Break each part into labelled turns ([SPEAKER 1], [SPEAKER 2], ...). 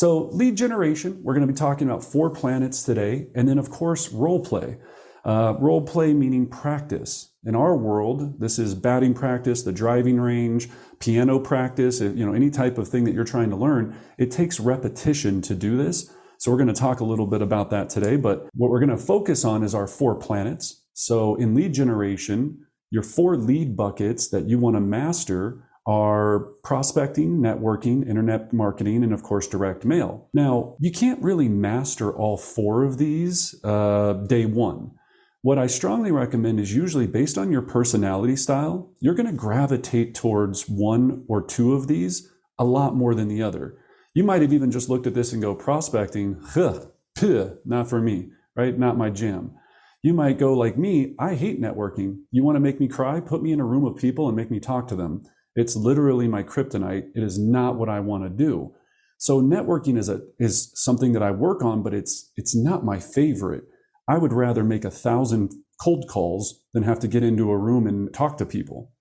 [SPEAKER 1] So lead generation, we're going to be talking about 4 planets today. And then of course, role play. Role play meaning practice. In our world, this is batting practice, the driving range, piano practice, any type of thing that you're trying to learn. It takes repetition to do this. So we're going to talk a little bit about that today, but what we're going to focus on is our 4 planets. So in lead generation, your 4 lead buckets that you want to master are prospecting, networking, internet marketing, and of course, direct mail. Now, you can't really master all 4 of these day one. What I strongly recommend is usually based on your personality style, you're going to gravitate towards 1 or 2 of these a lot more than the other. You might have even just looked at this and go, prospecting, not for me, right? Not my jam. You might go like me, I hate networking. You want to make me cry? Put me in a room of people and make me talk to them. It's literally my kryptonite. It is not what I want to do. So networking is something that I work on, but it's not my favorite. I would rather make 1,000 cold calls than have to get into a room and talk to people.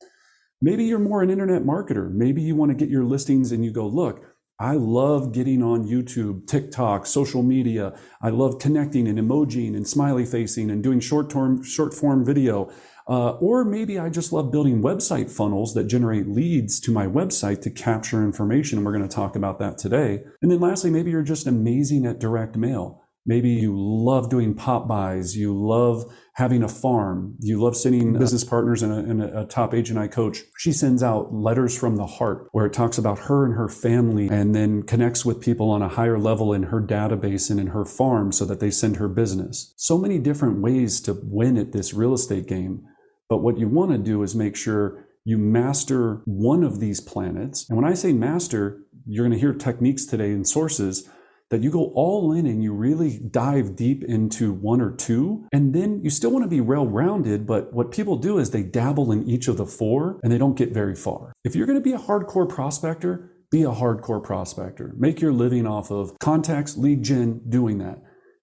[SPEAKER 1] Maybe you're more an internet marketer. Maybe you want to get your listings and you go, look, I love getting on YouTube, TikTok, social media. I love connecting and emojiing and smiley facing and doing short form video. Or maybe I just love building website funnels that generate leads to my website to capture information. And we're going to talk about that today. And then lastly, maybe you're just amazing at direct mail. Maybe you love doing pop buys. You love having a farm. You love sending business partners and a top agent I coach. She sends out letters from the heart where it talks about her and her family and then connects with people on a higher level in her database and in her farm so that they send her business. So many different ways to win at this real estate game. But what you want to do is make sure you master one of these planets. And when I say master, you're going to hear techniques today and sources that you go all in and you really dive deep into 1 or 2. And then you still want to be well-rounded, but what people do is they dabble in each of the 4 and they don't get very far. If you're going to be a hardcore prospector, be a hardcore prospector. Make your living off of contacts, lead gen, doing that.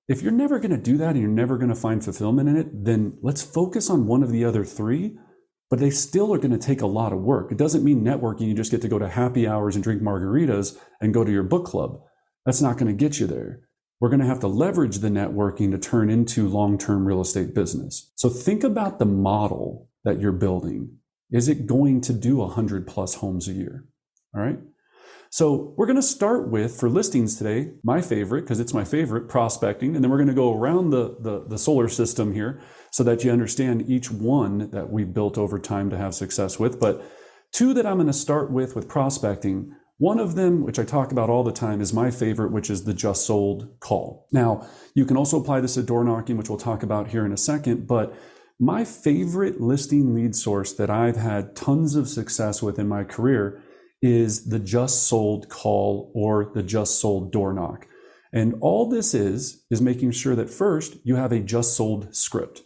[SPEAKER 1] If you're never going to do that and you're never going to find fulfillment in it, then let's focus on one of the other 3, but they still are going to take a lot of work. It doesn't mean networking, you just get to go to happy hours and drink margaritas and go to your book club. That's not going to get you there. We're going to have to leverage the networking to turn into long-term real estate business. So think about the model that you're building. Is it going to do 100 plus homes a year? All right. So we're going to start with, for listings today, my favorite, because it's my favorite, prospecting. And then we're going to go around the solar system here so that you understand each one that we've built over time to have success with. But 2 that I'm going to start with prospecting. One of them, which I talk about all the time, is my favorite, which is the just sold call. Now, you can also apply this to door knocking, which we'll talk about here in a second, but my favorite listing lead source that I've had tons of success with in my career is the just sold call or the just sold door knock. And all this is making sure that first you have a just sold script.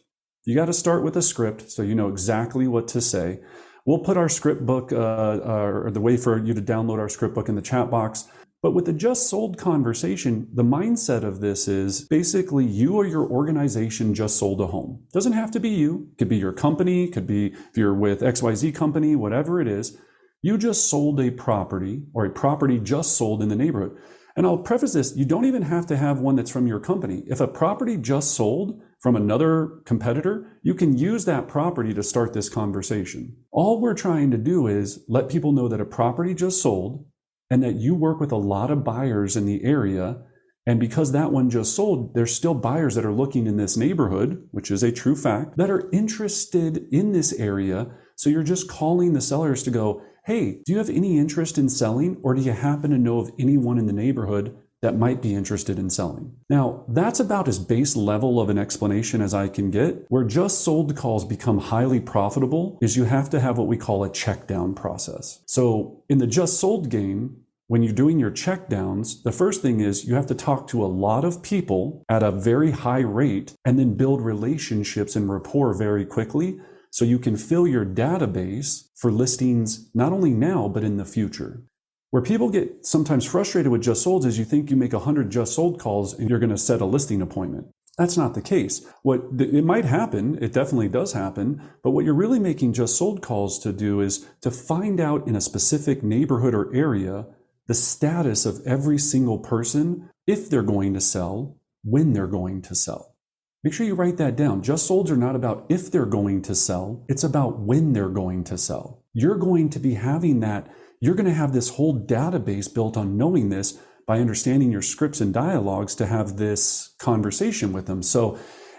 [SPEAKER 1] You got to start with a script so you know exactly what to say. We'll put our script book, or the way for you to download our script book in the chat box. But with the just sold conversation, the mindset of this is basically you or your organization just sold a home. Doesn't have to be you. Could be your company. Could be if you're with XYZ company, whatever it is. You just sold a property or a property just sold in the neighborhood. And I'll preface this, you don't even have to have one that's from your company. If a property just sold from another competitor, you can use that property to start this conversation. All we're trying to do is let people know that a property just sold and that you work with a lot of buyers in the area. And because that one just sold, there's still buyers that are looking in this neighborhood, which is a true fact, that are interested in this area. So you're just calling the sellers to go, hey, do you have any interest in selling? Or do you happen to know of anyone in the neighborhood that might be interested in selling? Now, that's about as base level of an explanation as I can get. Where just sold calls become highly profitable is you have to have what we call a check down process. So in the just sold game, when you're doing your check downs, the first thing is you have to talk to a lot of people at a very high rate and then build relationships and rapport very quickly so you can fill your database for listings not only now, but in the future. Where people get sometimes frustrated with just solds is you think you make 100 just sold calls and you're going to set a listing appointment. That's not the case. It might happen, it definitely does happen, but what you're really making just sold calls to do is to find out in a specific neighborhood or area the status of every single person, if they're going to sell, when they're going to sell. Make sure you write that down. Just solds are not about if they're going to sell. It's about when they're going to sell. You're going to be having that. You're going to have this whole database built on knowing this by understanding your scripts and dialogues to have this conversation with them. So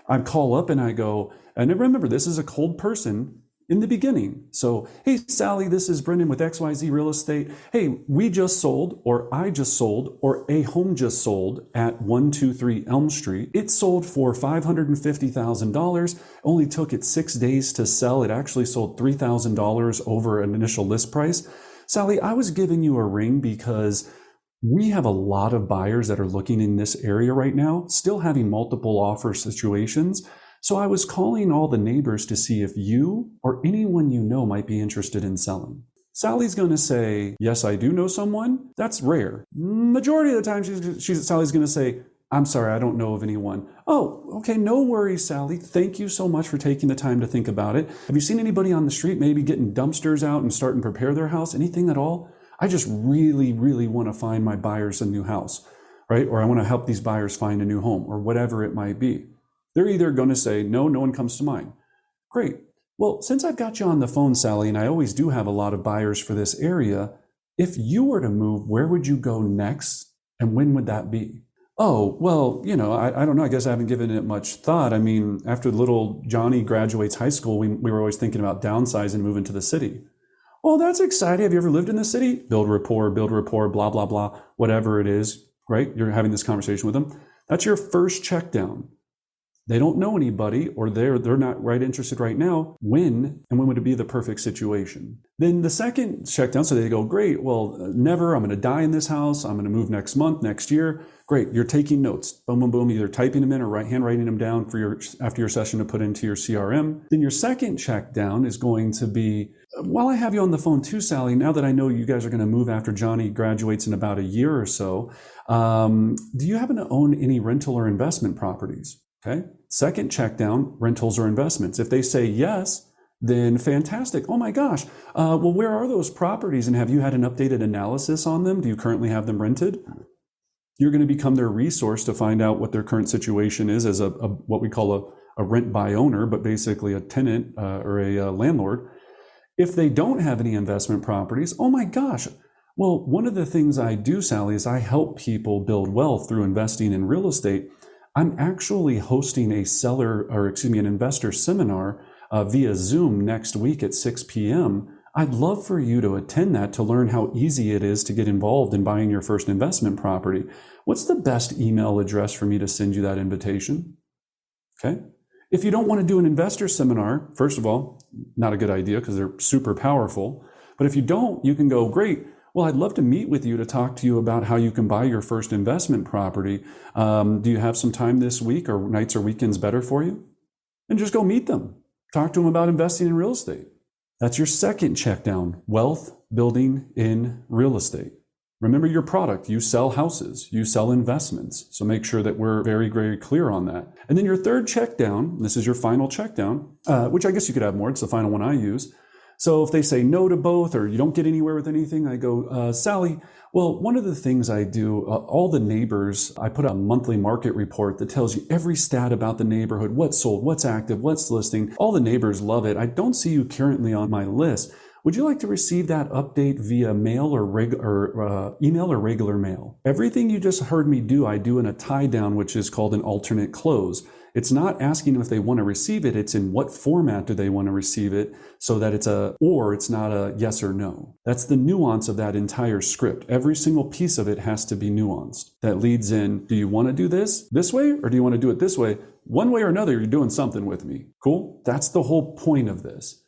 [SPEAKER 1] I call up and I go, and remember, this is a cold person in the beginning. So, hey, Sally, this is Brendan with XYZ Real Estate. Hey, we just sold, or I just sold, or a home just sold at 123 Elm Street. It sold for $550,000. Only took it 6 days to sell. It actually sold $3,000 over an initial list price. Sally, I was giving you a ring because we have a lot of buyers that are looking in this area right now, still having multiple offer situations. So I was calling all the neighbors to see if you or anyone you know might be interested in selling. Sally's going to say, yes, I do know someone. That's rare. Majority of the time, Sally's going to say, I'm sorry, I don't know of anyone. Oh, okay, no worries, Sally. Thank you so much for taking the time to think about it. Have you seen anybody on the street maybe getting dumpsters out and starting to prepare their house? Anything at all? I just really, really want to find my buyers a new house, right? Or I want to help these buyers find a new home or whatever it might be. They're either going to say, no, no one comes to mind. Great. Well, since I've got you on the phone, Sally, and I always do have a lot of buyers for this area, if you were to move, where would you go next? And when would that be? Oh, well, I don't know. I guess I haven't given it much thought. I mean, after little Johnny graduates high school, we were always thinking about downsizing and moving to the city. Oh, that's exciting. Have you ever lived in the city? Build rapport, blah, blah, blah, whatever it is, right? You're having this conversation with them. That's your first check down. They don't know anybody, or they're not interested right now. When would it be the perfect situation? Then the second check down, so they go, great, well, never, I'm going to die in this house. I'm going to move next month, next year. Great, you're taking notes. Boom, boom, boom, either typing them in or handwriting them down after your session to put into your CRM. Then your second check down is going to be, while I have you on the phone too, Sally, now that I know you guys are going to move after Johnny graduates in about a year or so, do you happen to own any rental or investment properties? Okay. Second check down, rentals or investments. If they say yes, then fantastic. Oh my gosh. Well, where are those properties? And have you had an updated analysis on them? Do you currently have them rented? You're going to become their resource to find out what their current situation is as what we call a rent by owner, but basically a tenant or a landlord. If they don't have any investment properties, oh my gosh. Well, one of the things I do, Sally, is I help people build wealth through investing in real estate. I'm actually hosting an investor seminar via Zoom next week at 6 p.m. I'd love for you to attend that to learn how easy it is to get involved in buying your first investment property. What's the best email address for me to send you that invitation? Okay. If you don't want to do an investor seminar, first of all, not a good idea because they're super powerful. But if you don't, you can go, great. Well, I'd love to meet with you to talk to you about how you can buy your first investment property. Do you have some time this week, or nights or weekends better for you? And just go meet them. Talk to them about investing in real estate. That's your second check down, wealth building in real estate. Remember your product. You sell houses. You sell investments. So make sure that we're very, very clear on that. And then your third check down, this is your final check down, which I guess you could have more. It's the final one I use. So if they say no to both or you don't get anywhere with anything, I go, Sally, well, one of the things I do, all the neighbors, I put a monthly market report that tells you every stat about the neighborhood, what's sold, what's active, what's listing. All the neighbors love it. I don't see you currently on my list. Would you like to receive that update via mail or email or regular mail? Everything you just heard me do, I do in a tie down, which is called an alternate close. It's not asking if they want to receive it. It's in what format do they want to receive it, so that it's not a yes or no. That's the nuance of that entire script. Every single piece of it has to be nuanced. That leads in, do you want to do this way, or do you want to do it this way? One way or another, you're doing something with me. Cool? That's the whole point of this.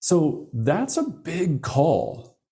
[SPEAKER 1] So that's a big call.